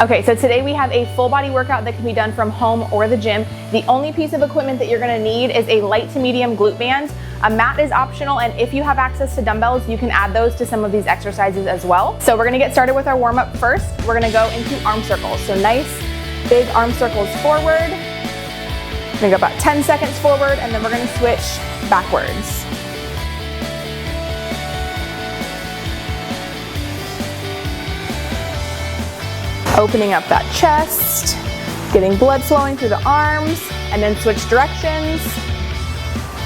Okay, so today we have a full body workout that can be done from home or the gym. The only piece of equipment that you're gonna need is a light to medium glute band. A mat is optional, and if you have access to dumbbells, you can add those to some of these exercises as well. So we're gonna get started with our warm-up first. We're gonna go into arm circles. So nice, big arm circles forward. We're gonna go about 10 seconds forward, and then we're gonna switch backwards. Opening up that chest, getting blood flowing through the arms, and then switch directions.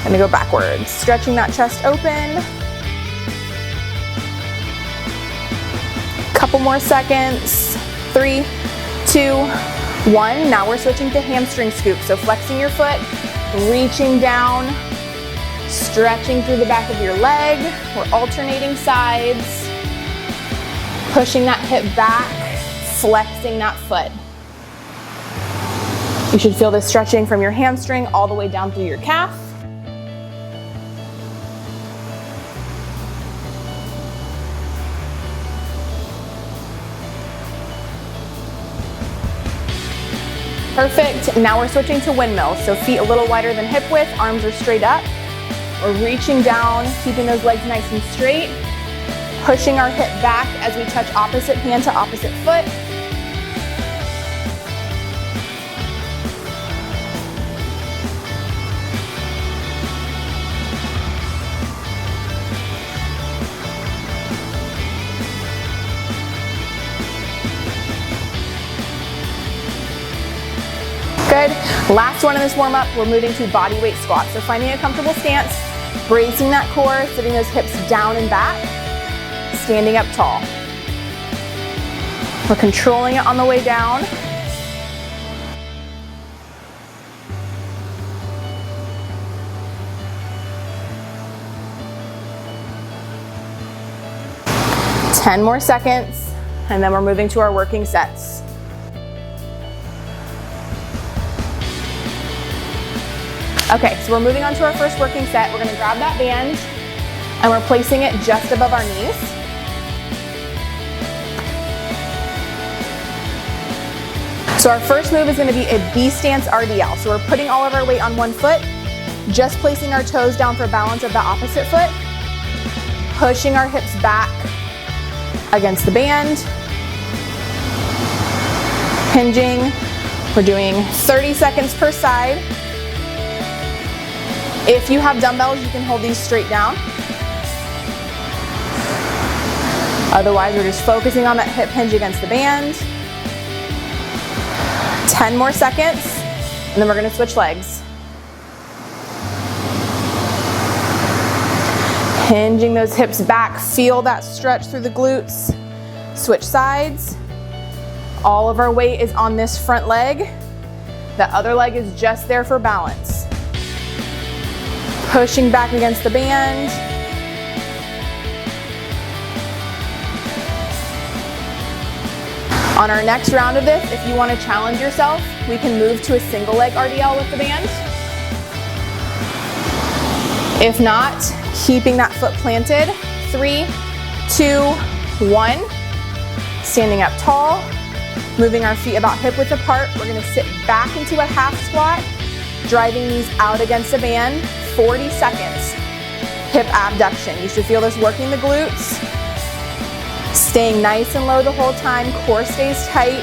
Gonna go backwards, stretching that chest open. Couple more seconds. 3, 2, 1. Now we're switching to hamstring scoop. So flexing your foot, reaching down, stretching through the back of your leg. We're alternating sides, pushing that hip back, flexing that foot. You should feel this stretching from your hamstring all the way down through your calf. Perfect. Now we're switching to windmills. So feet a little wider than hip width, arms are straight up. We're reaching down, keeping those legs nice and straight, pushing our hip back as we touch opposite hand to opposite foot. Good. Last one in this warm-up, we're moving to body weight squats. So finding a comfortable stance, bracing that core, sitting those hips down and back, standing up tall. We're controlling it on the way down. Ten more seconds, and then we're moving to our working sets. Okay, so we're moving on to our first working set. We're gonna grab that band and we're placing it just above our knees. So our first move is gonna be a B stance RDL. So we're putting all of our weight on one foot, just placing our toes down for balance of the opposite foot, pushing our hips back against the band, hinging. We're doing 30 seconds per side. If you have dumbbells, you can hold these straight down. Otherwise, we're just focusing on that hip hinge against the band. 10 more seconds, and then we're gonna switch legs. Hinging those hips back, feel that stretch through the glutes. Switch sides. All of our weight is on this front leg. The other leg is just there for balance. Pushing back against the band. On our next round of this, if you want to challenge yourself, we can move to a single leg RDL with the band. If not, keeping that foot planted. 3, 2, 1. Standing up tall, moving our feet about hip width apart. We're gonna sit back into a half squat, driving knees out against the band. 40 seconds. Hip abduction. You should feel this working the glutes. Staying nice and low the whole time. Core stays tight.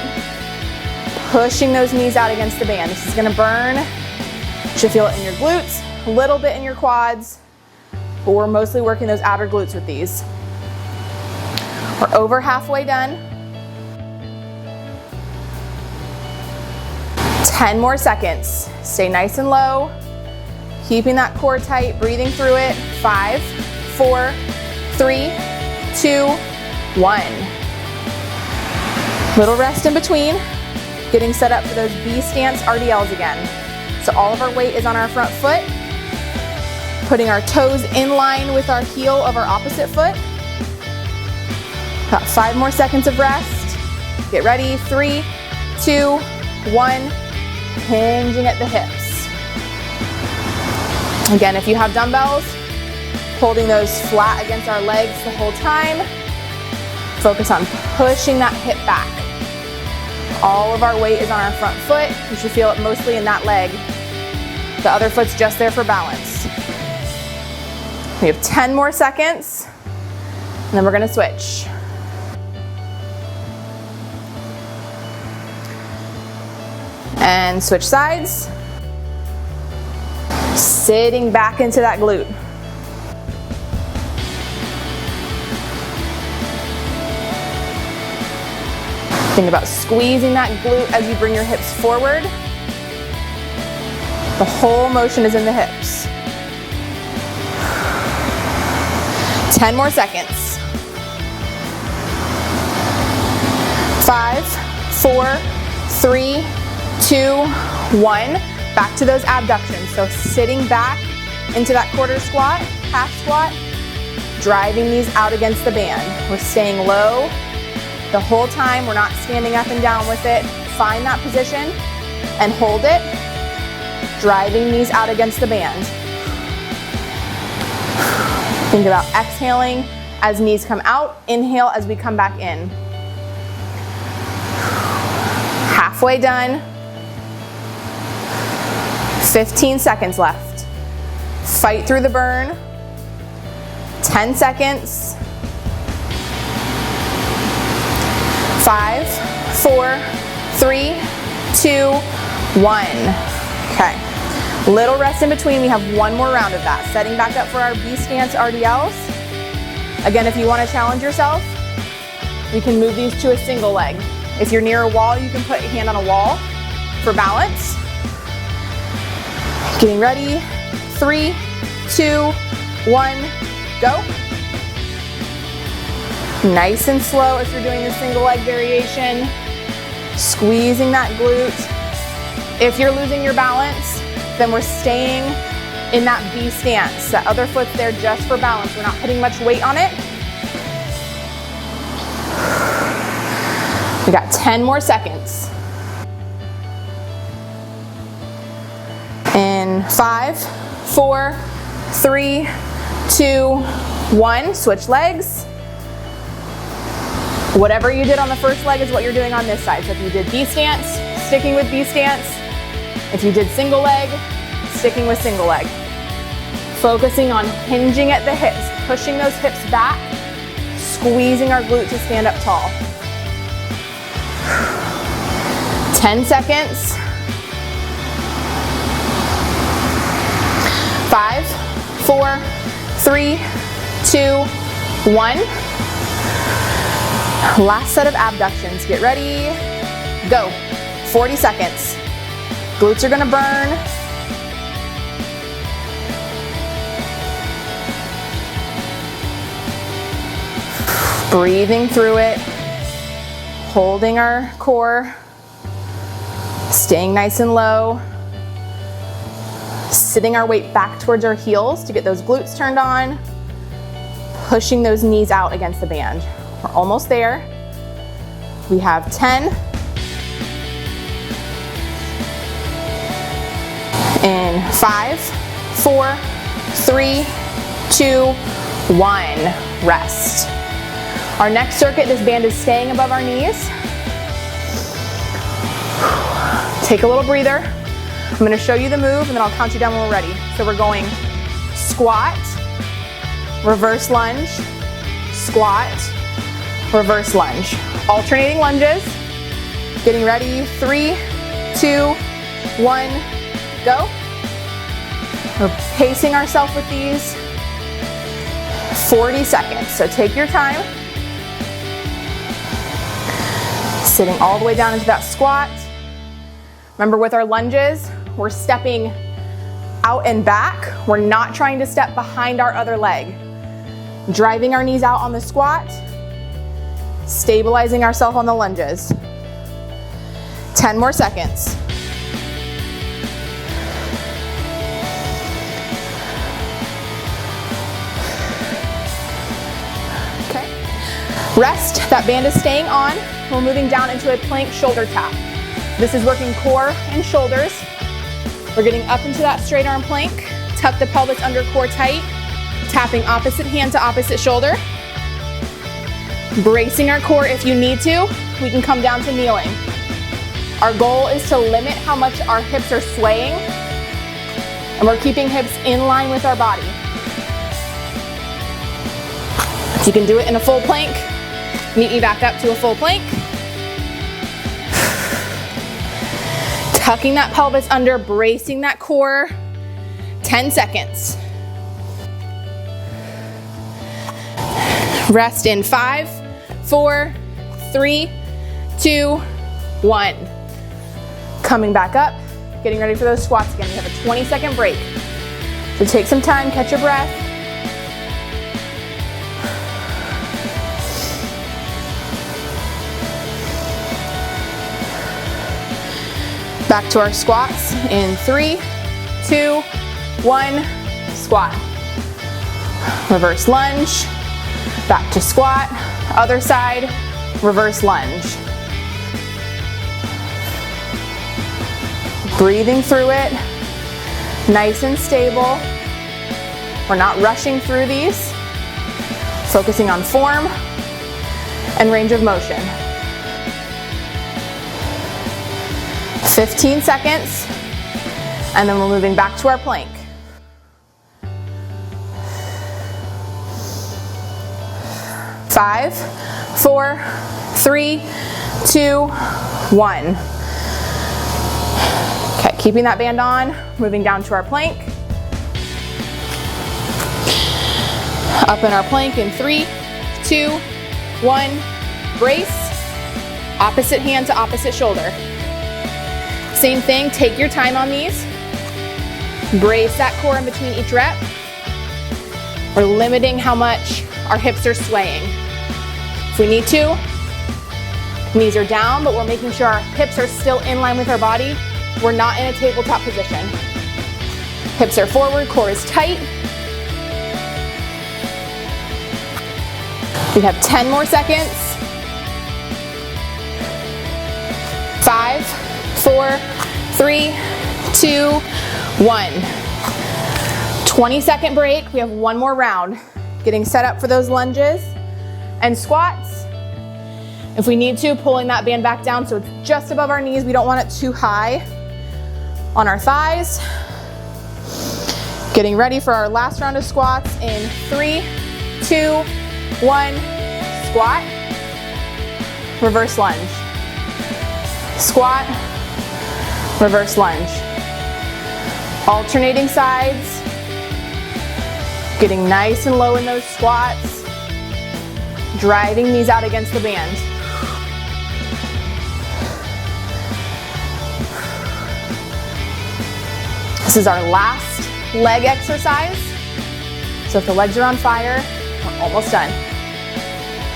Pushing those knees out against the band. This is gonna burn. You should feel it in your glutes, a little bit in your quads, but we're mostly working those outer glutes with these. We're over halfway done. 10 more seconds. Stay nice and low. Keeping that core tight, breathing through it. 5, 4, 3, 2, 1. Little rest in between. Getting set up for those B stance RDLs again. So all of our weight is on our front foot. Putting our toes in line with our heel of our opposite foot. About 5 more seconds of rest. Get ready. 3, 2, 1. Hinging at the hips. Again, if you have dumbbells, holding those flat against our legs the whole time. Focus on pushing that hip back. All of our weight is on our front foot. You should feel it mostly in that leg. The other foot's just there for balance. We have 10 more seconds, and then we're gonna switch. And switch sides. Sitting back into that glute. Think about squeezing that glute as you bring your hips forward. The whole motion is in the hips. 10 more seconds. 5, 4, 3, 2, 1. Back to those abductions. So sitting back into that quarter squat, half squat, driving these out against the band. We're staying low the whole time. We're not standing up and down with it. Find that position and hold it. Driving these out against the band. Think about exhaling as knees come out. Inhale as we come back in. Halfway done. 15 seconds left. Fight through the burn. 10 seconds. 5, 4, 3, 2, 1. Okay. Little rest in between. We have one more round of that. Setting back up for our B stance RDLs. Again, if you want to challenge yourself, we can move these to a single leg. If you're near a wall, you can put your hand on a wall for balance. Getting ready. 3, 2, 1, go. Nice and slow if you're doing the single leg variation. Squeezing that glute. If you're losing your balance, then we're staying in that B stance. That other foot's there just for balance. We're not putting much weight on it. We got 10 more seconds. In 5, 4, 3, 2, 1. Switch legs. Whatever you did on the first leg is what you're doing on this side. So if you did B stance, sticking with B stance. If you did single leg, sticking with single leg. Focusing on hinging at the hips, pushing those hips back, squeezing our glute to stand up tall. 10 seconds. 5, 4, 3, 2, 1. Last set of abductions. Get ready. Go. 40 seconds. Glutes are gonna burn. Breathing through it. Holding our core. Staying nice and low. Sitting our weight back towards our heels to get those glutes turned on. Pushing those knees out against the band. We're almost there. We have 10. In 5, 4, 3, 2, 1. Rest. Our next circuit, this band is staying above our knees. Take a little breather. I'm gonna show you the move and then I'll count you down when we're ready. So we're going squat, reverse lunge, squat, reverse lunge. Alternating lunges. Getting ready. 3, 2, 1, go. We're pacing ourselves with these. 40 seconds, so take your time. Sitting all the way down into that squat. Remember with our lunges, we're stepping out and back. We're not trying to step behind our other leg. Driving our knees out on the squat. Stabilizing ourselves on the lunges. 10 more seconds. Okay. Rest, that band is staying on. We're moving down into a plank shoulder tap. This is working core and shoulders. We're getting up into that straight arm plank. Tuck the pelvis under core tight. Tapping opposite hand to opposite shoulder. Bracing our core if you need to. We can come down to kneeling. Our goal is to limit how much our hips are swaying, and we're keeping hips in line with our body. If you can do it in a full plank, meet me back up to a full plank. Tucking that pelvis under, bracing that core. 10 seconds. Rest in 5, 4, 3, 2, 1. Coming back up, getting ready for those squats again. We have a 20-second break. So take some time, catch your breath. Back to our squats in 3, 2, 1, squat. Reverse lunge, back to squat, other side, reverse lunge. Breathing through it, nice and stable. We're not rushing through these, focusing on form and range of motion. 15 seconds, and then we're moving back to our plank. Five, 4, 3, 2, 1. Okay, keeping that band on, moving down to our plank. Up in our plank in 3, 2, 1, brace, opposite hand to opposite shoulder. Same thing, take your time on these. Brace that core in between each rep. We're limiting how much our hips are swaying. If we need to, knees are down, but we're making sure our hips are still in line with our body. We're not in a tabletop position. Hips are forward, core is tight. We have 10 more seconds. 5, 4, 3, 2, 1. 20-second break. We have one more round. Getting set up for those lunges and squats. If we need to, pulling that band back down so it's just above our knees. We don't want it too high on our thighs. Getting ready for our last round of squats in 3, 2, 1. Squat, reverse lunge. Squat, reverse lunge. Alternating sides. Getting nice and low in those squats. Driving these out against the band. This is our last leg exercise. So if the legs are on fire, we're almost done.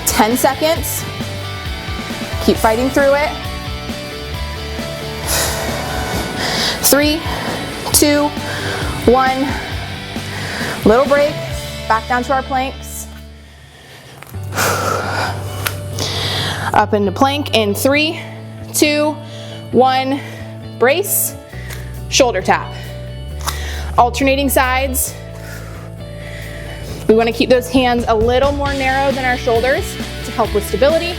10 seconds. Keep fighting through it. 3, 2, 1. Little break. Back down to our planks. Up into plank in 3, 2, 1. Brace. Shoulder tap. Alternating sides. We want to keep those hands a little more narrow than our shoulders to help with stability.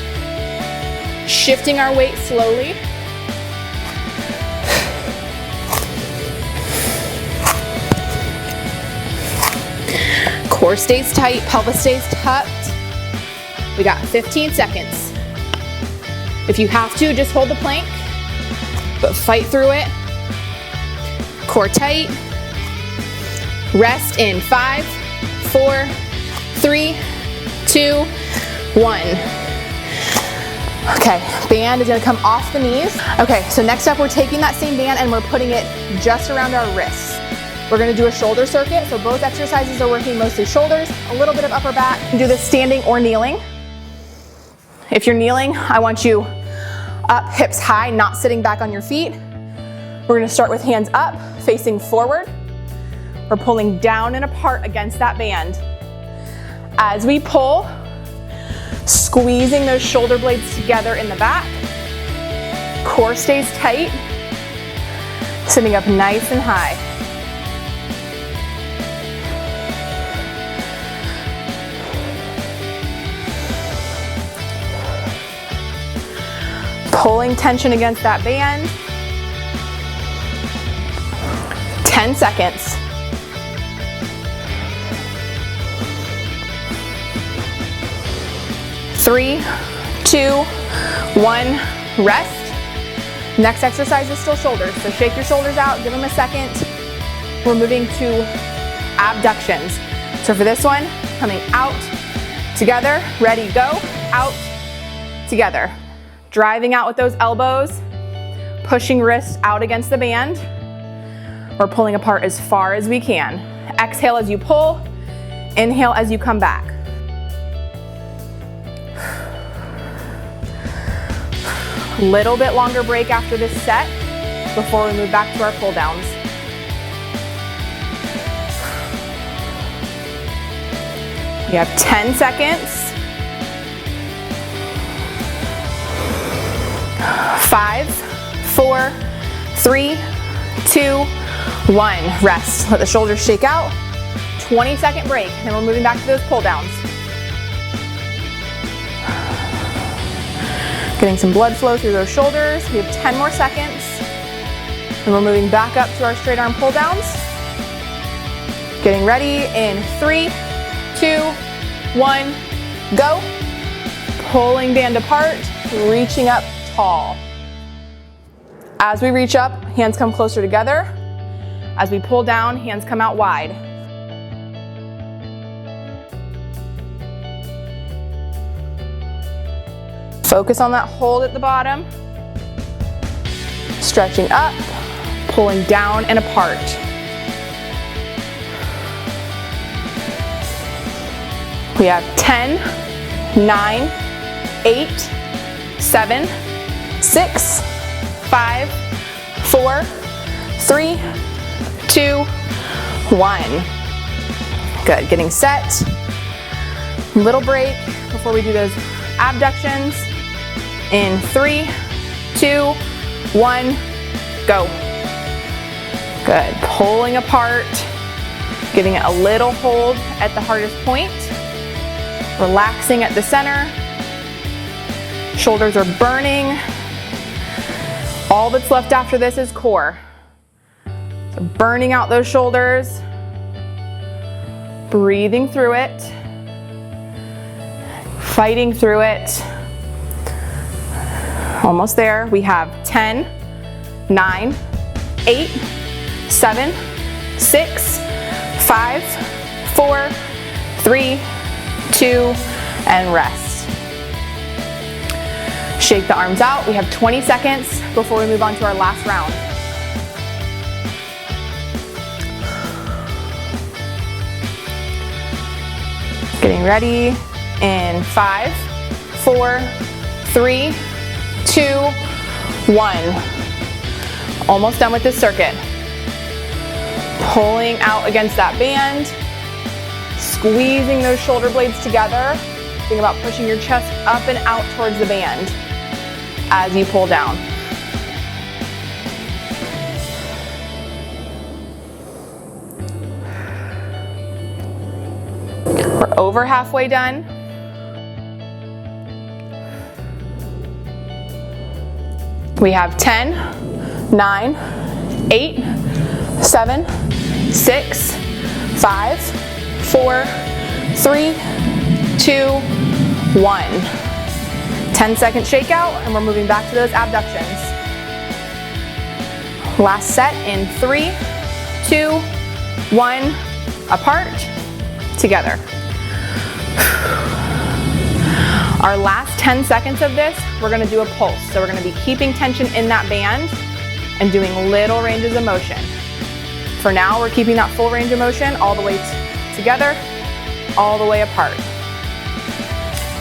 Shifting our weight slowly. Core stays tight, pelvis stays tucked. We got 15 seconds. If you have to, just hold the plank, but fight through it. Core tight. Rest in 5, 4, 3, 2, 1. Okay, band is gonna come off the knees. Okay, so next up we're taking that same band and we're putting it just around our wrists. We're gonna do a shoulder circuit, so both exercises are working mostly shoulders, a little bit of upper back. You can do this standing or kneeling. If you're kneeling, I want you up, hips high, not sitting back on your feet. We're gonna start with hands up, facing forward. We're pulling down and apart against that band. As we pull, squeezing those shoulder blades together in the back. Core stays tight, sitting up nice and high. Pulling tension against that band. 10 seconds. 3, 2, 1, rest. Next exercise is still shoulders, so shake your shoulders out, give them a second. We're moving to abductions. So for this one, coming out, together, ready, go, out, together. Driving out with those elbows, pushing wrists out against the band. We're pulling apart as far as we can. Exhale as you pull, inhale as you come back. Little bit longer break after this set before we move back to our pull downs. We have 10 seconds. 5, 4, 3, 2, 1. Rest. Let the shoulders shake out. 20-second break, and then we're moving back to those pull downs. Getting some blood flow through those shoulders. We have 10 more seconds. And we're moving back up to our straight arm pull downs. Getting ready in 3, 2, 1, go. Pulling band apart, reaching up tall. As we reach up, hands come closer together. As we pull down, hands come out wide. Focus on that hold at the bottom. Stretching up, pulling down and apart. We have 10, 9, 8, 7, 6, 5, 4, 3, 2, 1. Good, getting set. Little break before we do those abductions. In 3, 2, 1, go. Good, pulling apart, giving it a little hold at the hardest point. Relaxing at the center. Shoulders are burning. All that's left after this is core. So burning out those shoulders. Breathing through it. Fighting through it. Almost there. We have 10, 9, 8, 7, 6, 5, 4, 3, 2, and rest. Shake the arms out. We have 20 seconds before we move on to our last round. Getting ready in 5, 4, 3, 2, 1. Almost done with this circuit. Pulling out against that band. Squeezing those shoulder blades together. Think about pushing your chest up and out towards the band as you pull down. We're over halfway done. We have 10, 9, 8, 7, 6, 5, 4, 3, 2, 1. 10-second shakeout, and we're moving back to those abductions. Last set in 3, 2, 1, apart, together. Our last 10 seconds of this, we're gonna do a pulse. So we're gonna be keeping tension in that band and doing little ranges of motion. For now, we're keeping that full range of motion all the way together, all the way apart.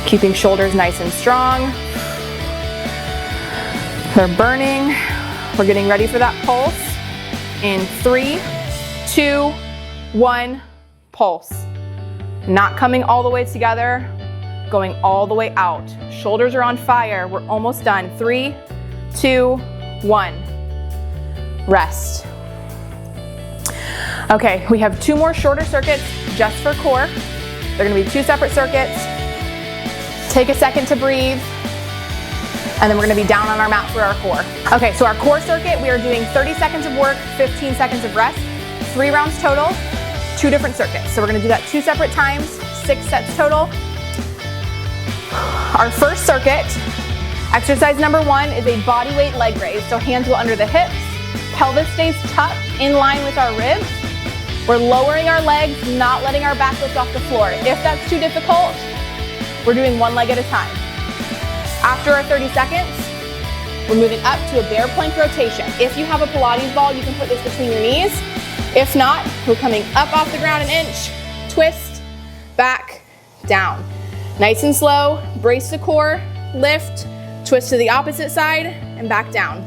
Keeping shoulders nice and strong. They're burning. We're getting ready for that pulse. In 3, 2, 1, pulse. Not coming all the way together, going all the way out. Shoulders are on fire. We're almost done. 3, 2, 1. Rest. Okay, we have 2 more shorter circuits just for core. They're gonna be 2 separate circuits. Take a second to breathe. And then we're gonna be down on our mat for our core. Okay, so our core circuit, we are doing 30 seconds of work, 15 seconds of rest, 3 rounds total, 2 different circuits. So we're gonna do that 2 separate times, 6 sets total. Our first circuit, exercise number 1 is a body weight leg raise. So hands go under the hips, pelvis stays tucked in line with our ribs. We're lowering our legs, not letting our back lift off the floor. If that's too difficult, we're doing 1 leg at a time. After our 30 seconds, we're moving up to a bear plank rotation. If you have a Pilates ball, you can put this between your knees. If not, we're coming up off the ground an inch, twist, back, down. Nice and slow, brace the core, lift, twist to the opposite side, and back down.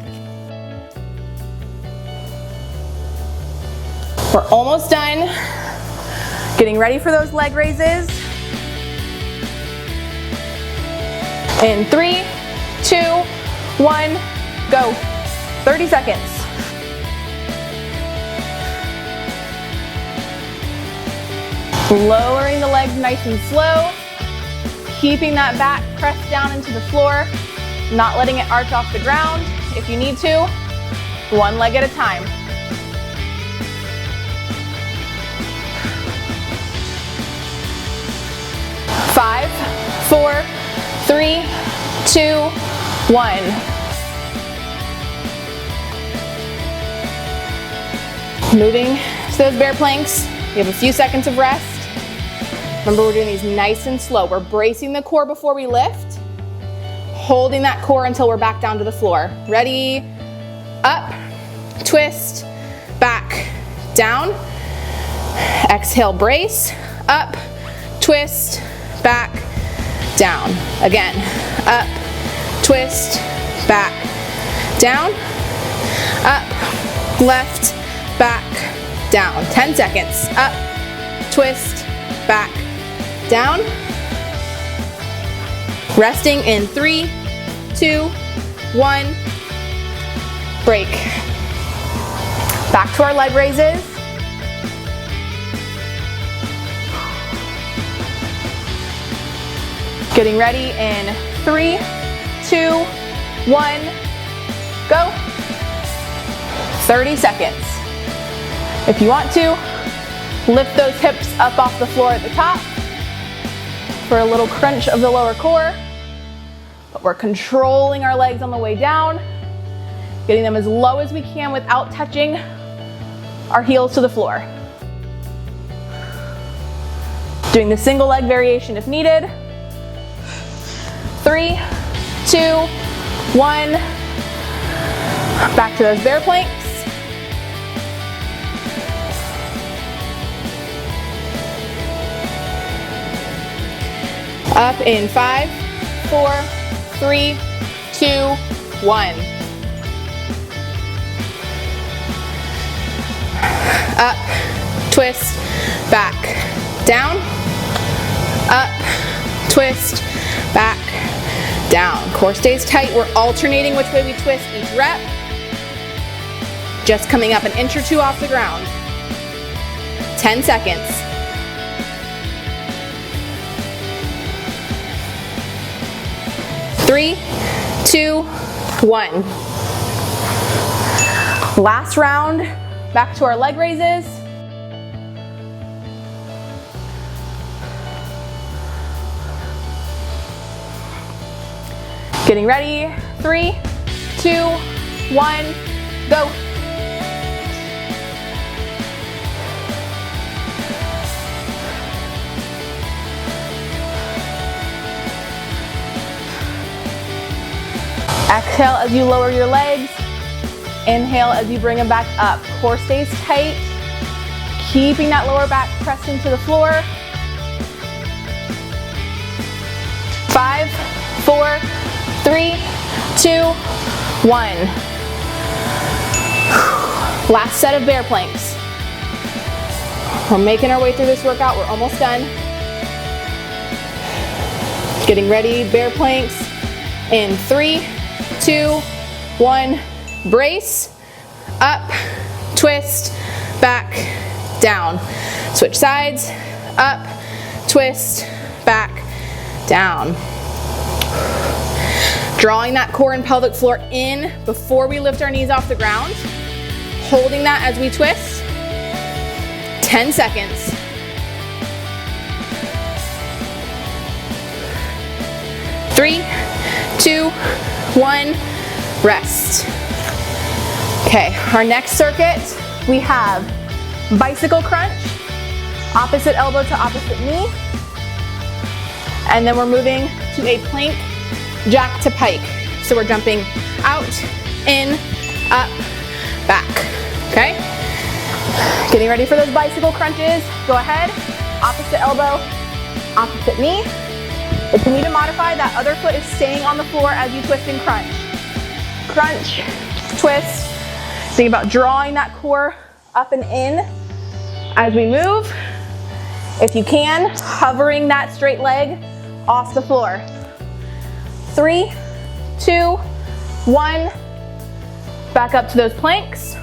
We're almost done. Getting ready for those leg raises. In 3, 2, 1, go. 30 seconds. Lowering the legs nice and slow. Keeping that back pressed down into the floor. Not letting it arch off the ground. If you need to, 1 leg at a time. Five, 4, 3, 2, 1. Moving to those bear planks. We have a few seconds of rest. Remember, we're doing these nice and slow. We're bracing the core before we lift, holding that core until we're back down to the floor. Ready? Up, twist, back, down. Exhale, brace, up, twist, back, down. Again, up, twist, back, down, up, left, back, down. 10 seconds. Up, twist, back, down. Resting in 3, 2, 1. Break. Back to our leg raises. Getting ready in 3, 2, 1, go. 30 seconds. If you want to, lift those hips up off the floor at the top for a little crunch of the lower core. But we're controlling our legs on the way down, getting them as low as we can without touching our heels to the floor. Doing the single leg variation if needed. 3, 2, 1. Back to those bear planks. Up in 5, 4, 3, 2, 1. Up, twist, back, down. Up, twist, back, down. Core stays tight. We're alternating which way we twist each rep. Just coming up an inch or 2 off the ground. 10 seconds. Three, 2, 1. Last round, back to our leg raises. Getting ready, 3, 2, 1, go. Exhale as you lower your legs. Inhale as you bring them back up. Core stays tight. Keeping that lower back pressed into the floor. 5, 4, 3, 2, 1. Last set of bear planks. We're making our way through this workout. We're almost done. Getting ready, bear planks. In 3, 2, 1, brace, up, twist, back, down. Switch sides, up, twist, back, down. Drawing that core and pelvic floor in before we lift our knees off the ground. Holding that as we twist. 10 seconds. Three, 2, 1, rest. Okay, our next circuit, we have bicycle crunch, opposite elbow to opposite knee, and then we're moving to a plank jack to pike. So we're jumping out, in, up, back, okay? Getting ready for those bicycle crunches. Go ahead, opposite elbow, opposite knee. If you need to modify, that other foot is staying on the floor as you twist and crunch. Crunch, twist. Think about drawing that core up and in as we move. If you can, hovering that straight leg off the floor. 3, 2, 1. Back up to those planks.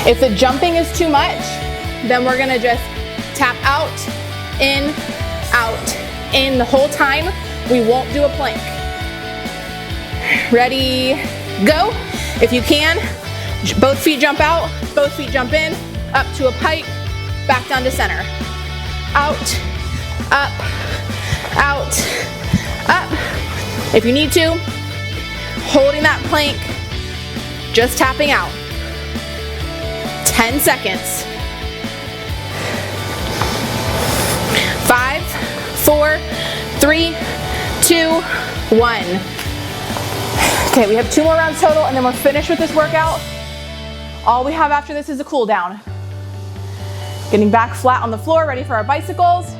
If the jumping is too much, then we're gonna just tap out, in, the whole time. We won't do a plank. Ready, go. If you can, both feet jump out, both feet jump in, up to a pike, back down to center. Out, up, out, up. If you need to, holding that plank, just tapping out. 10 seconds. 5, 4, 3, 2, 1. Okay, we have 2 more rounds total and then we're finished with this workout. All we have after this is a cool down. Getting back flat on the floor, ready for our bicycles.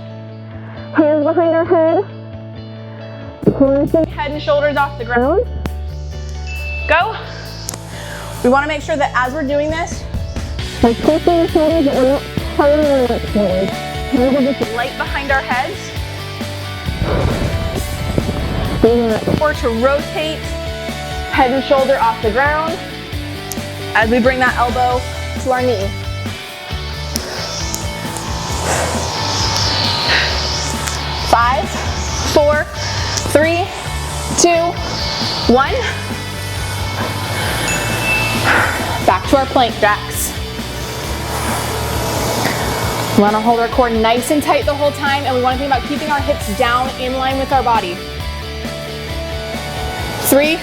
Hands behind our head. Head and shoulders off the ground. Go. We want to make sure that as we're doing this, we're twisting the shoulders but we're not turning our neck forward. Hands are just light behind our heads. Or to rotate head and shoulder off the ground as we bring that elbow to our knee. 5, 4, 3, 2, 1. Back to our plank jacks. We want to hold our core nice and tight the whole time, and we want to think about keeping our hips down in line with our body. 3,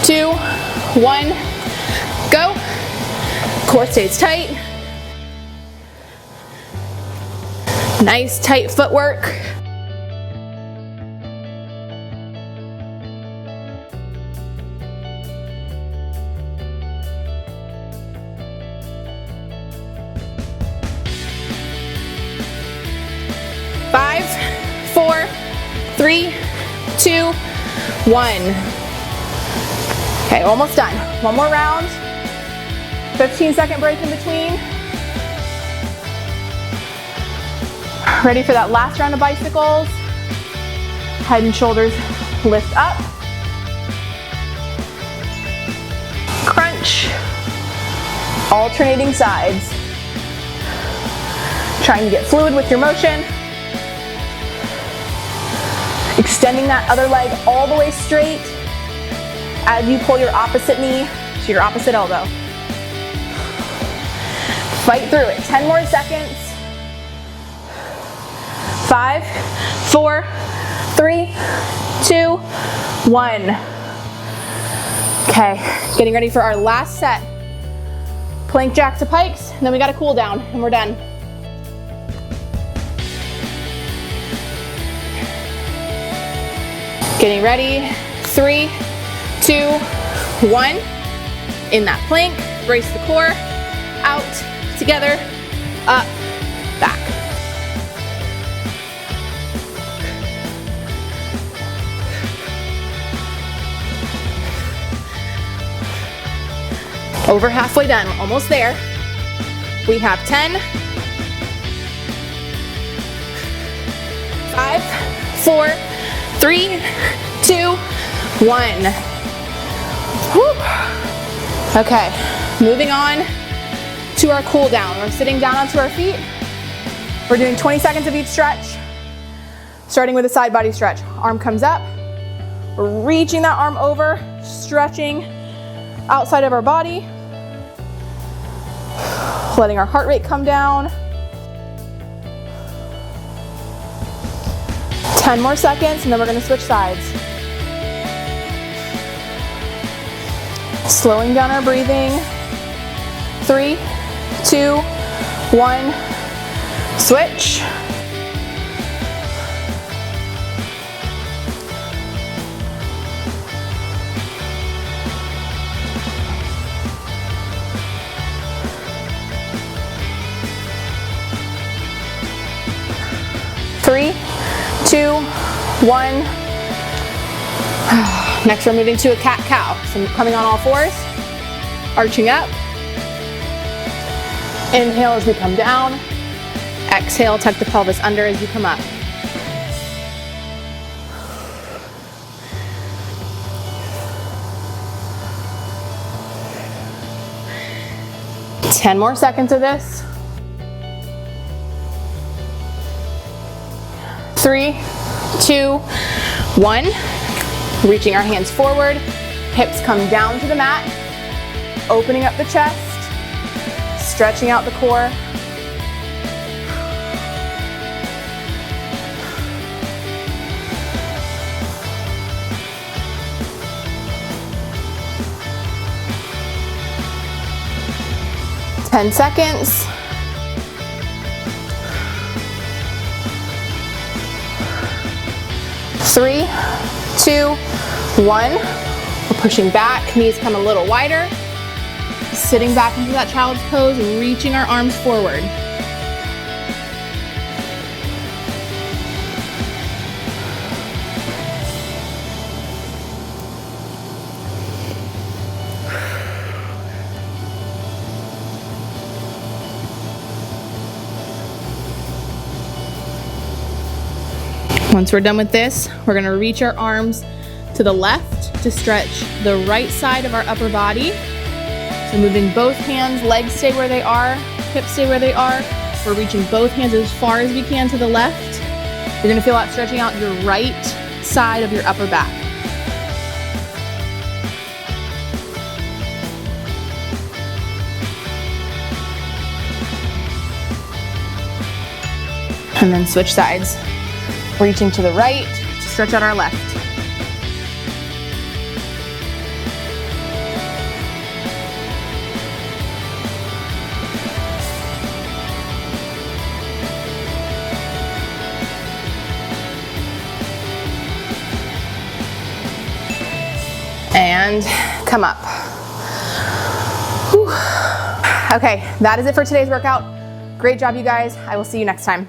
2, 1, go. Core stays tight. Nice tight footwork. Five, 4, 3, 2, 1. Okay, almost done. One more round. 15-second break in between. Ready for that last round of bicycles. Head and shoulders lift up. Crunch. Alternating sides. Trying to get fluid with your motion. Extending that other leg all the way straight as you pull your opposite knee to your opposite elbow. Fight through it. 10 more seconds. 5, 4, 3, 2, 1. Okay, getting ready for our last set. Plank jack to pikes, and then we got a cool down, and we're done. Getting ready. 3, 2, 1. In that plank, brace the core, out, together, up, back. Over halfway done, almost there. We have 10, 5, 4, 3, 2, 1. Whew. Okay, moving on to our cool down. We're sitting down onto our feet. We're doing 20 seconds of each stretch. Starting with a side body stretch. Arm comes up, we're reaching that arm over, stretching outside of our body, letting our heart rate come down. 10 more seconds, and then we're gonna switch sides. Slowing down our breathing. 3, 2, 1, switch. Three, 2, 1. Next, we're moving to a cat-cow. So coming on all fours, arching up. Inhale as we come down. Exhale, tuck the pelvis under as you come up. Ten more seconds of this. 3, 2, 1. Reaching our hands forward, hips come down to the mat, opening up the chest, stretching out the core. Ten seconds. 3, 2, 1. We're pushing back, knees come a little wider. Sitting back into that child's pose and reaching our arms forward. Once we're done with this, we're gonna reach our arms to the left to stretch the right side of our upper body. So moving both hands, legs stay where they are, hips stay where they are. We're reaching both hands as far as we can to the left. You're gonna feel that stretching out your right side of your upper back. And then switch sides. Reaching to the right to stretch out our left. And come up. Whew. Okay, that is it for today's workout. Great job, you guys. I will see you next time.